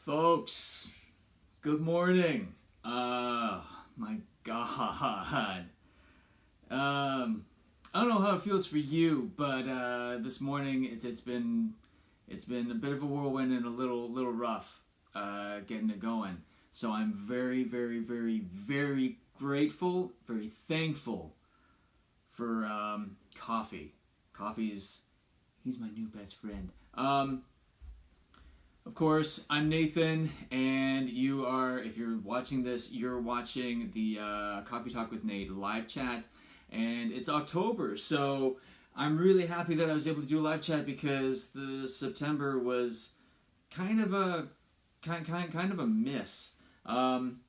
Folks, good morning. My God. I don't know how it feels for you, but this morning it's been a bit of a whirlwind and a little rough getting it going. So I'm very, very, very, very grateful, very thankful for coffee. He's my new best friend. Of course, I'm Nathan, and you are, if you're watching this, you're watching the Coffee Talk with Nate live chat, and it's October, so I'm really happy that I was able to do a live chat because the September was kind of a miss, and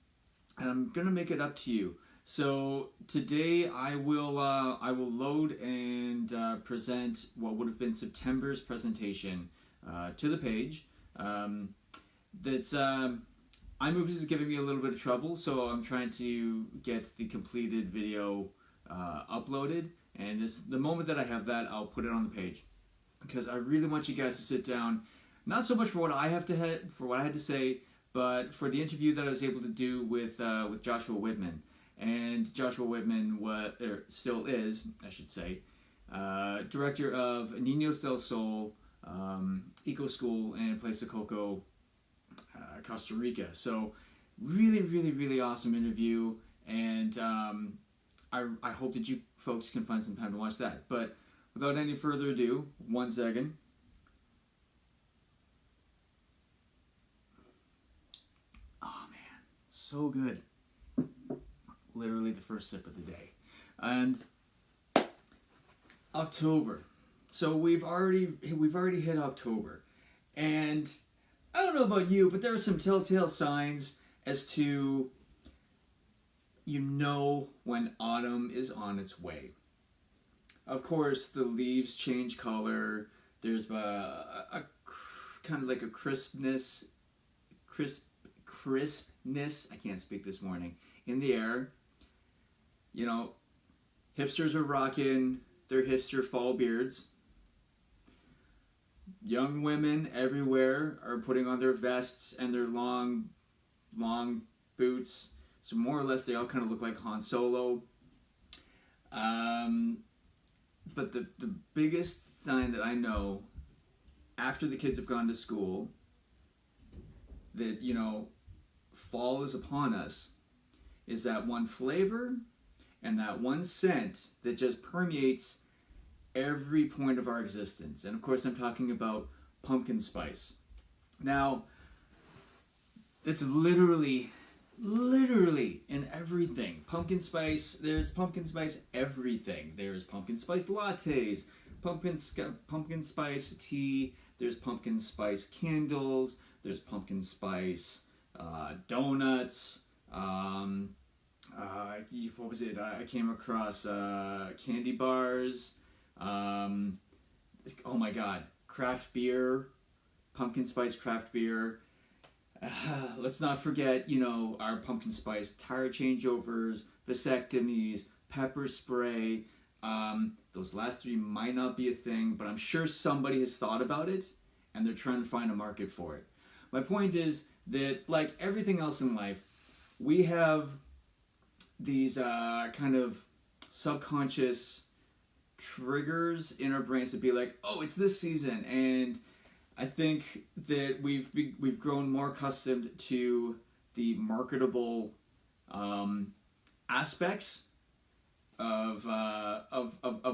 I'm gonna make it up to you. So today I will load and present what would have been September's presentation to the page. That's iMovies is giving me a little bit of trouble, so I'm trying to get the completed video uploaded, and the moment that I have that, I'll put it on the page because I really want you guys to sit down, not so much for what I had to say, but for the interview that I was able to do with Joshua Whitman. And Joshua Whitman still is, I should say, director of Niños del Sol Eco School and Place de Coco, Costa Rica. So really, really, really awesome interview, and I hope that you folks can find some time to watch that. But without any further ado, 1 second. Oh man, so good. Literally the first sip of the day. And October. So we've already hit October, and I don't know about you, but there are some telltale signs as to when autumn is on its way. Of course, the leaves change color. There's a kind of like a crispness. I can't speak this morning in the air. You know, hipsters are rocking their hipster fall beards. Young women everywhere are putting on their vests and their long boots. So more or less they all kind of look like Han Solo. But the biggest sign that I know after the kids have gone to school that, fall is upon us is that one flavor and that one scent that just permeates every point of our existence. And of course I'm talking about pumpkin spice. Now, it's literally in everything. Pumpkin spice, there's pumpkin spice everything. There's pumpkin spice lattes, pumpkin spice tea, there's pumpkin spice candles, there's pumpkin spice donuts, what was it? I came across candy bars. Oh my God, craft beer, pumpkin spice craft beer. Let's not forget, our pumpkin spice tire changeovers, vasectomies, pepper spray. Those last three might not be a thing, but I'm sure somebody has thought about it and they're trying to find a market for it. My point is that, like everything else in life, we have these kind of subconscious triggers in our brains to be like, oh, it's this season. And I think that we've grown more accustomed to the marketable aspects of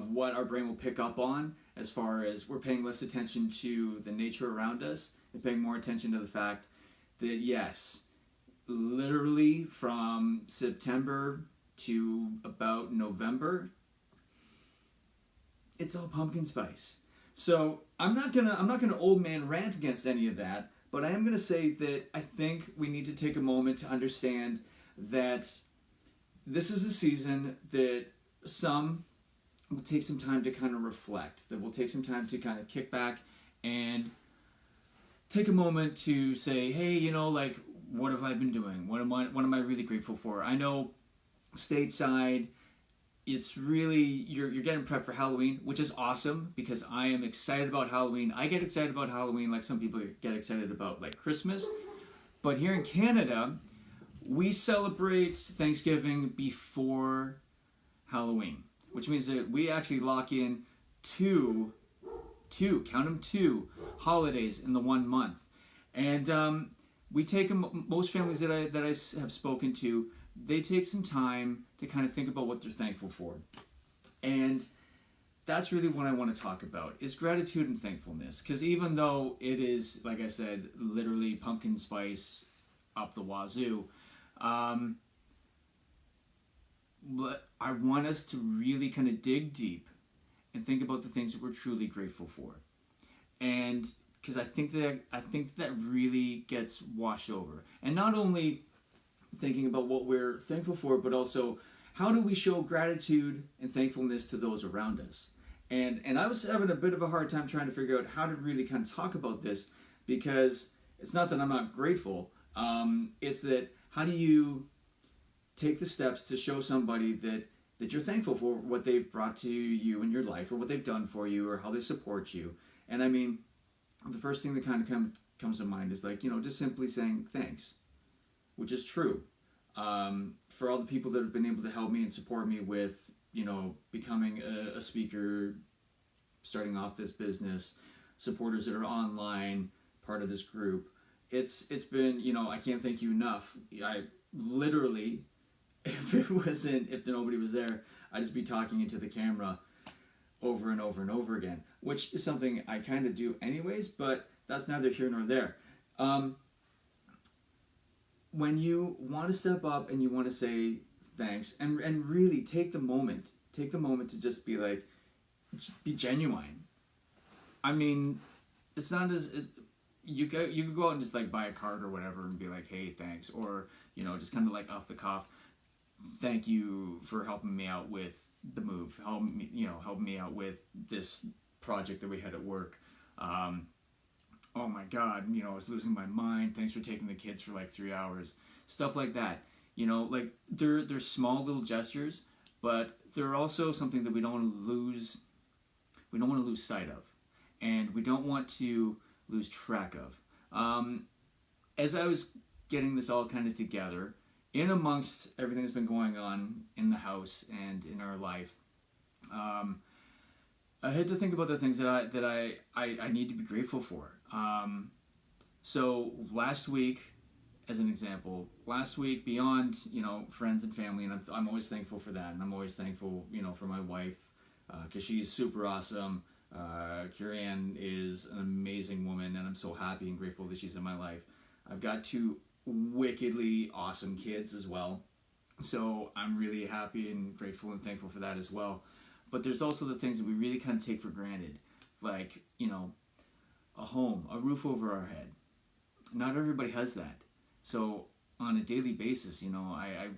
what our brain will pick up on, as far as we're paying less attention to the nature around us and paying more attention to the fact that, yes, literally from September to about November, it's all pumpkin spice. So I'm not gonna old man rant against any of that, but I am gonna say that I think we need to take a moment to understand that this is a season that some will take some time to kind of reflect, that will take some time to kind of kick back and take a moment to say, hey, what have I been doing? What am I really grateful for? I know stateside, it's really, you're getting prepped for Halloween, which is awesome because I am excited about Halloween. I get excited about Halloween like some people get excited about like Christmas. But here in Canada, we celebrate Thanksgiving before Halloween, which means that we actually lock in two, count them, two holidays in the 1 month. And we take them, most families that I have spoken to, they take some time to kind of think about what they're thankful for. And that's really what I want to talk about, is gratitude and thankfulness. Because even though it is, like I said, literally pumpkin spice up the wazoo, but I want us to really kind of dig deep and think about the things that we're truly grateful for. And because I think that really gets washed over. And not only thinking about what we're thankful for, but also how do we show gratitude and thankfulness to those around us. And I was having a bit of a hard time trying to figure out how to really kind of talk about this, because it's not that I'm not grateful. It's that, how do you take the steps to show somebody that you're thankful for what they've brought to you in your life, or what they've done for you, or how they support you. And I mean, the first thing that kind of comes to mind is, like, just simply saying thanks, which is true. For all the people that have been able to help me and support me with, becoming a speaker, starting off this business, supporters that are online, part of this group. It's been, I can't thank you enough. I literally, if nobody was there, I'd just be talking into the camera over and over and over again, which is something I kind of do anyways, but that's neither here nor there. When you want to step up and you want to say thanks, and really take the moment to just be like, be genuine. I mean, it's not you could go out and just like buy a card or whatever and be like, hey, thanks, or just kind of like off the cuff, thank you for helping me out with the move, helping me out with this project that we had at work. Oh my God, I was losing my mind. Thanks for taking the kids for like 3 hours. Stuff like that. Like they're small little gestures, but they're also something that we don't want to lose. We don't want to lose sight of, and we don't want to lose track of. As I was getting this all kind of together, in amongst everything that's been going on in the house and in our life, I had to think about the things that I need to be grateful for. So last week, as an example, beyond, friends and family, and I'm always thankful for that, and I'm always thankful, for my wife, because she is super awesome. Kieran is an amazing woman, and I'm so happy and grateful that she's in my life. I've got 2 wickedly awesome kids as well, so I'm really happy and grateful and thankful for that as well. But there's also the things that we really kind of take for granted, like, a home, a roof over our head. Not everybody has that. So on a daily basis, I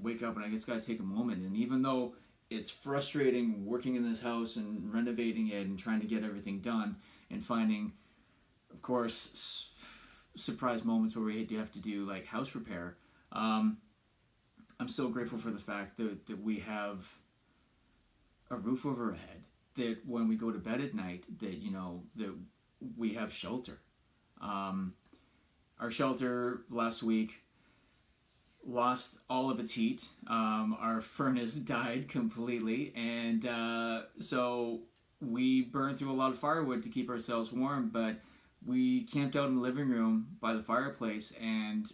wake up and I just got to take a moment. And even though it's frustrating working in this house and renovating it and trying to get everything done and finding, of course, surprise moments where we have to do like house repair, I'm so grateful for the fact that we have a roof over our head, that when we go to bed at night, that that we have shelter. Our shelter last week lost all of its heat. Our furnace died completely, and so we burned through a lot of firewood to keep ourselves warm, but we camped out in the living room by the fireplace, and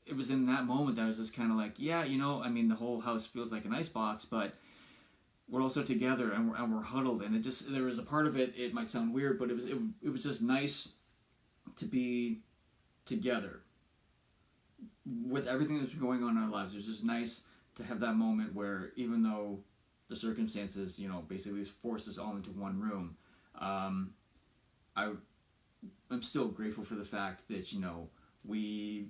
it was in that moment that I was just kind of like, yeah, the whole house feels like an icebox, but we're also together and we're huddled, and there was a part of it might sound weird, but it was just nice to be together with everything that's going on in our lives. It was just nice to have that moment where, even though the circumstances, basically forced us all into one room, I'm still grateful for the fact that, we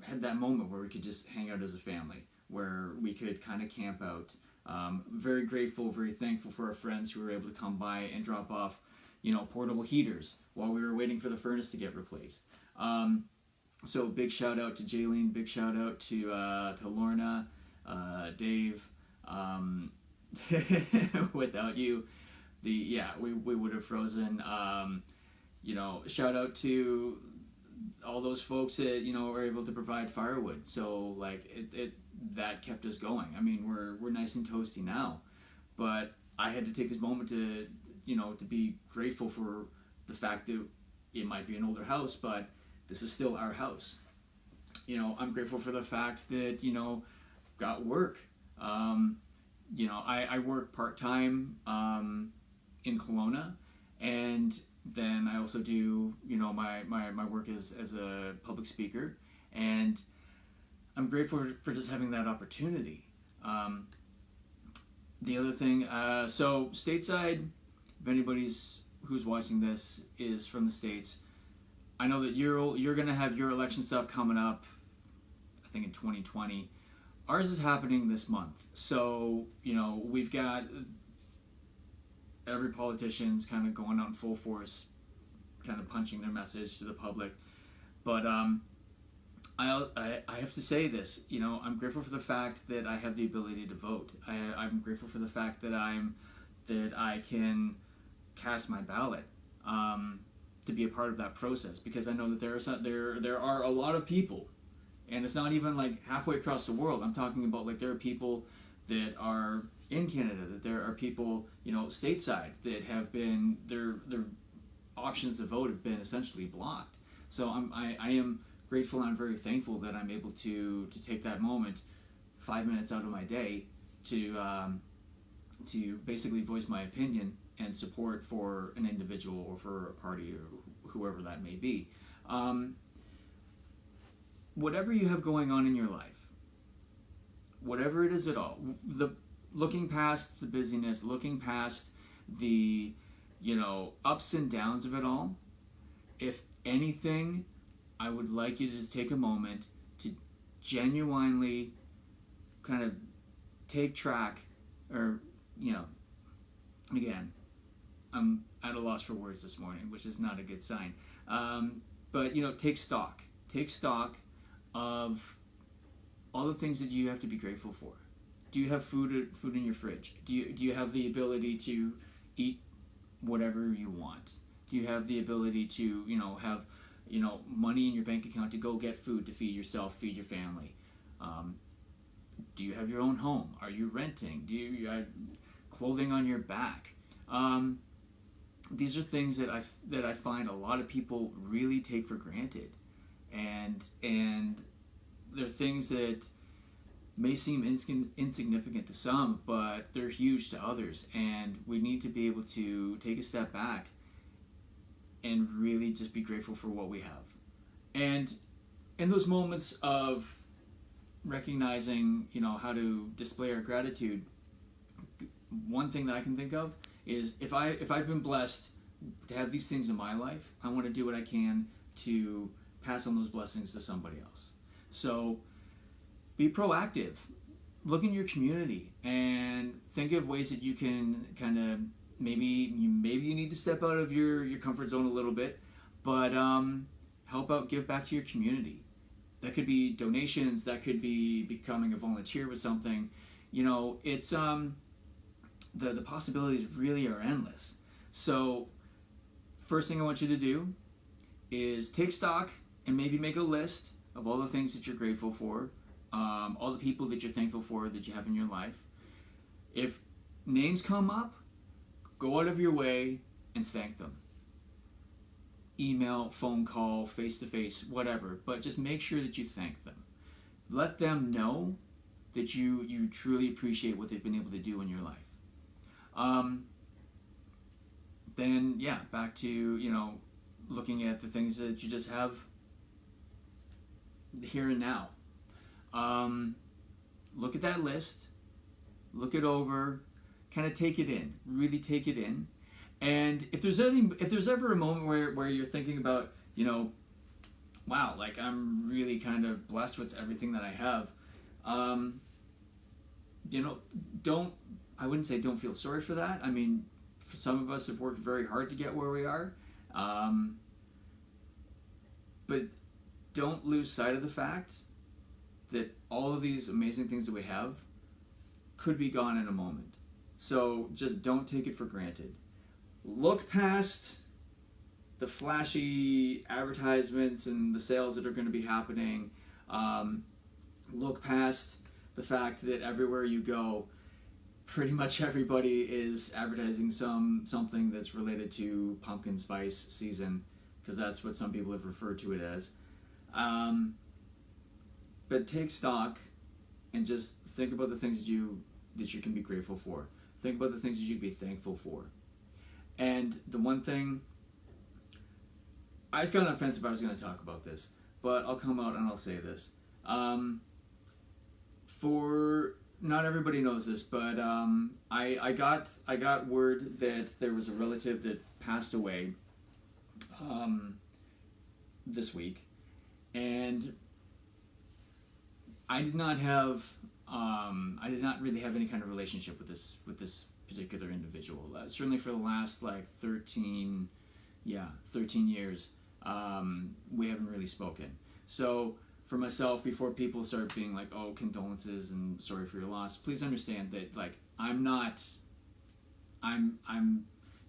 had that moment where we could just hang out as a family, where we could kind of camp out. Very grateful, very thankful for our friends who were able to come by and drop off, portable heaters while we were waiting for the furnace to get replaced. So big shout out to Jaylene, big shout out to Lorna, Dave. Without you, we would have frozen. Shout out to all those folks that are able to provide firewood. So like it that kept us going. I mean, we're nice and toasty now, but I had to take this moment to to be grateful for the fact that it might be an older house, but this is still our house. I'm grateful for the fact that got work. I work part-time in Kelowna, and then I also do my work as a public speaker, and I'm grateful for just having that opportunity. The other thing, so stateside, if anybody's who's watching this is from the States, I know that you're gonna have your election stuff coming up, I think in 2020. Ours is happening this month, so we've got every politician's kind of going out in full force, kind of punching their message to the public. But I have to say this, I'm grateful for the fact that I have the ability to vote. I'm grateful for the fact that I can cast my ballot to be a part of that process, because I know that there are a lot of people. And it's not even like halfway across the world. I'm talking about like there are people that are in Canada, that there are people, stateside that have been their options to vote have been essentially blocked. So I am grateful and I'm very thankful that I'm able to take that moment, 5 minutes out of my day, to basically voice my opinion and support for an individual or for a party or whoever that may be. Whatever you have going on in your life, whatever it is at all, looking past the busyness, looking past the, ups and downs of it all, if anything, I would like you to just take a moment to genuinely kind of take track, or, again, I'm at a loss for words this morning, which is not a good sign. But, take stock. Take stock of all the things that you have to be grateful for. Do you have food in your fridge? Do you have the ability to eat whatever you want? Do you have the ability to have money in your bank account to go get food to feed yourself, feed your family? Do you have your own home? Are you renting? Do you have clothing on your back? These are things that I find a lot of people really take for granted. And they're things that may seem insignificant to some, but they're huge to others. And we need to be able to take a step back and really just be grateful for what we have. And in those moments of recognizing, how to display our gratitude, one thing that I can think of is if I've been blessed to have these things in my life, I want to do what I can to pass on those blessings to somebody else. So be proactive. Look in your community and think of ways that you can kind of maybe you need to step out of your comfort zone a little bit, but help out, give back to your community. That could be donations, that could be becoming a volunteer with something. It's the possibilities really are endless. So first thing I want you to do is take stock and maybe make a list of all the things that you're grateful for, all the people that you're thankful for that you have in your life. If names come up, go out of your way and thank them. Email, phone call, face-to-face, whatever, but just make sure that you thank them. Let them know that you truly appreciate what they've been able to do in your life. Then, yeah, back to, looking at the things that you just have here and now. Look at that list, look it over, kind of take it in, really take it in. And if there's ever a moment where you're thinking about, wow, like I'm really kind of blessed with everything that I have, I wouldn't say don't feel sorry for that. I mean, for some of us have worked very hard to get where we are. But don't lose sight of the fact that all of these amazing things that we have could be gone in a moment. So just don't take it for granted. Look past the flashy advertisements and the sales that are going to be happening. Look past the fact that everywhere you go, pretty much everybody is advertising something that's related to pumpkin spice season, because that's what some people have referred to it as. But take stock and just think about the things that you can be grateful for. Think about the things that you can be thankful for. And the one thing, I was kind of offensive I was going to talk about this, but I'll come out and I'll say this. For not everybody knows this, but I got word that there was a relative that passed away this week, and I did not really have any kind of relationship with this particular individual. Certainly for the last like 13 years, we haven't really spoken. So for myself, before people start being like, "Oh, condolences and sorry for your loss," please understand that like I'm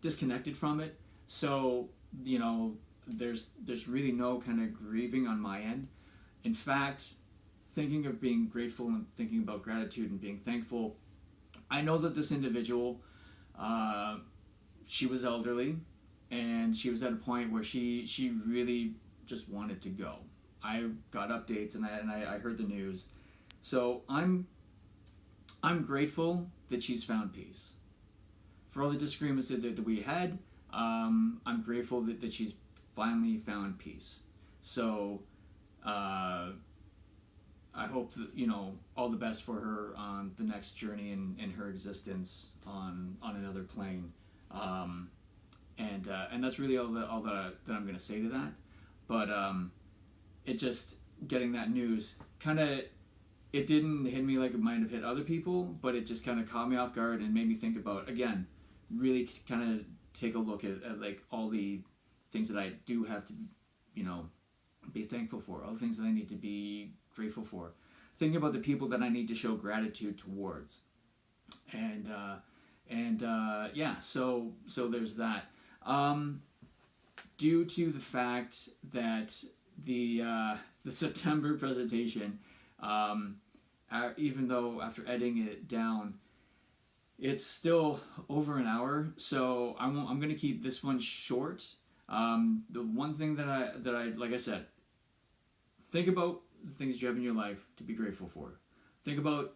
disconnected from it. So there's really no kind of grieving on my end. In fact, thinking of being grateful and thinking about gratitude and being thankful, I know that this individual, she was elderly, and she was at a point where she really just wanted to go. I got updates and I heard the news, so I'm grateful that she's found peace. For all the disagreements that we had, I'm grateful that she's finally found peace. So I hope that all the best for her on the next journey in her existence on another plane, and that's really all that I'm going to say to that. But it just getting that news it didn't hit me like it might have hit other people, but it just kind of caught me off guard and made me think about, again, really kind of take a look at like all the things that I do have to be thankful for, all the things that I need to be grateful for, thinking about the people that I need to show gratitude towards, and so there's that. Due to the fact that the September presentation, even though after editing it down, it's still over an hour, so I'm going to keep this one short. The one thing that I like I said, think about the things that you have in your life to be grateful for. Think about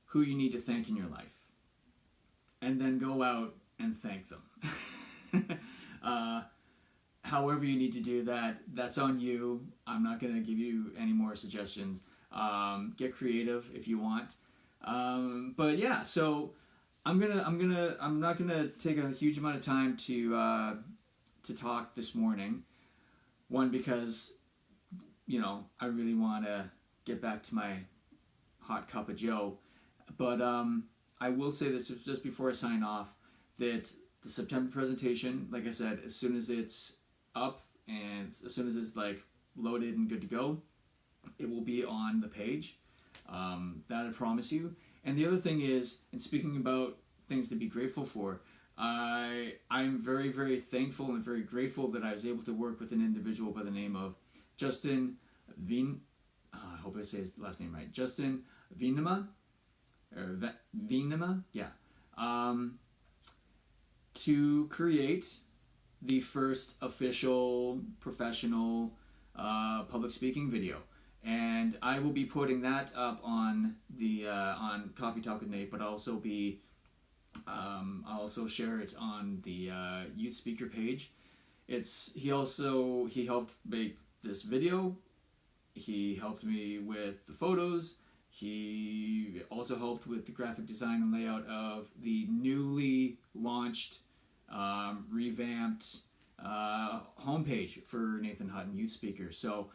who you need to thank in your life, and then go out and thank them. However you need to do that, that's on you. I'm not going to give you any more suggestions. Get creative if you want. But yeah, so I'm not gonna take a huge amount of time to talk this morning. One, because I really want to get back to my hot cup of joe. But I will say this just before I sign off, that the September presentation, like I said, as soon as it's up and as soon as it's like loaded and good to go, it will be on the page. That I promise you. And the other thing is, and speaking about things to be grateful for, I'm very, very thankful and very grateful that I was able to work with an individual by the name of Justin I hope I say his last name right. Justin Wienema, to create the first official professional public speaking video. And I will be putting that up on the on Coffee Talk with Nate, but I'll also share it on the Youth Speaker page. He helped make this video. He helped me with the photos. He also helped with the graphic design and layout of the newly launched, revamped homepage for Nathan Hutton Youth Speaker. So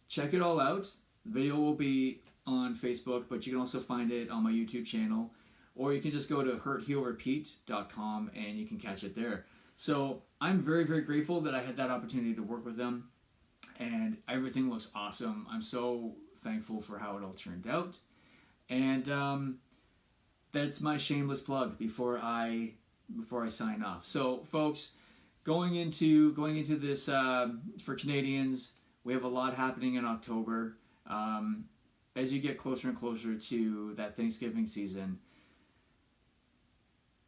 check it all out. The video will be on Facebook, but you can also find it on my YouTube channel, or you can just go to hurthealrepeat.com and you can catch it there. So I'm very, very grateful that I had that opportunity to work with them, and everything looks awesome. I'm so thankful for how it all turned out. And that's my shameless plug before I sign off. So folks, going into this for Canadians, we have a lot happening in October. As you get closer and closer to that Thanksgiving season,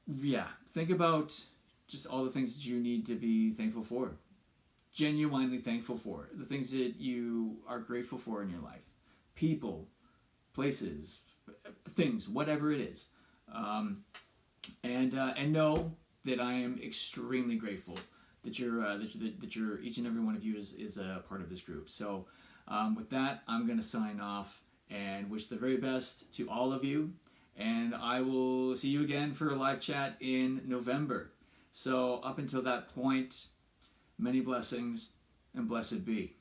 yeah, think about just all the things that you need to be thankful for. Genuinely thankful for. The things that you are grateful for in your life. People, places, things, whatever it is. And know that I am extremely grateful that you're each and every one of you is a part of this group. So with that, I'm going to sign off and wish the very best to all of you. And I will see you again for a live chat in November. So up until that point, many blessings and blessed be.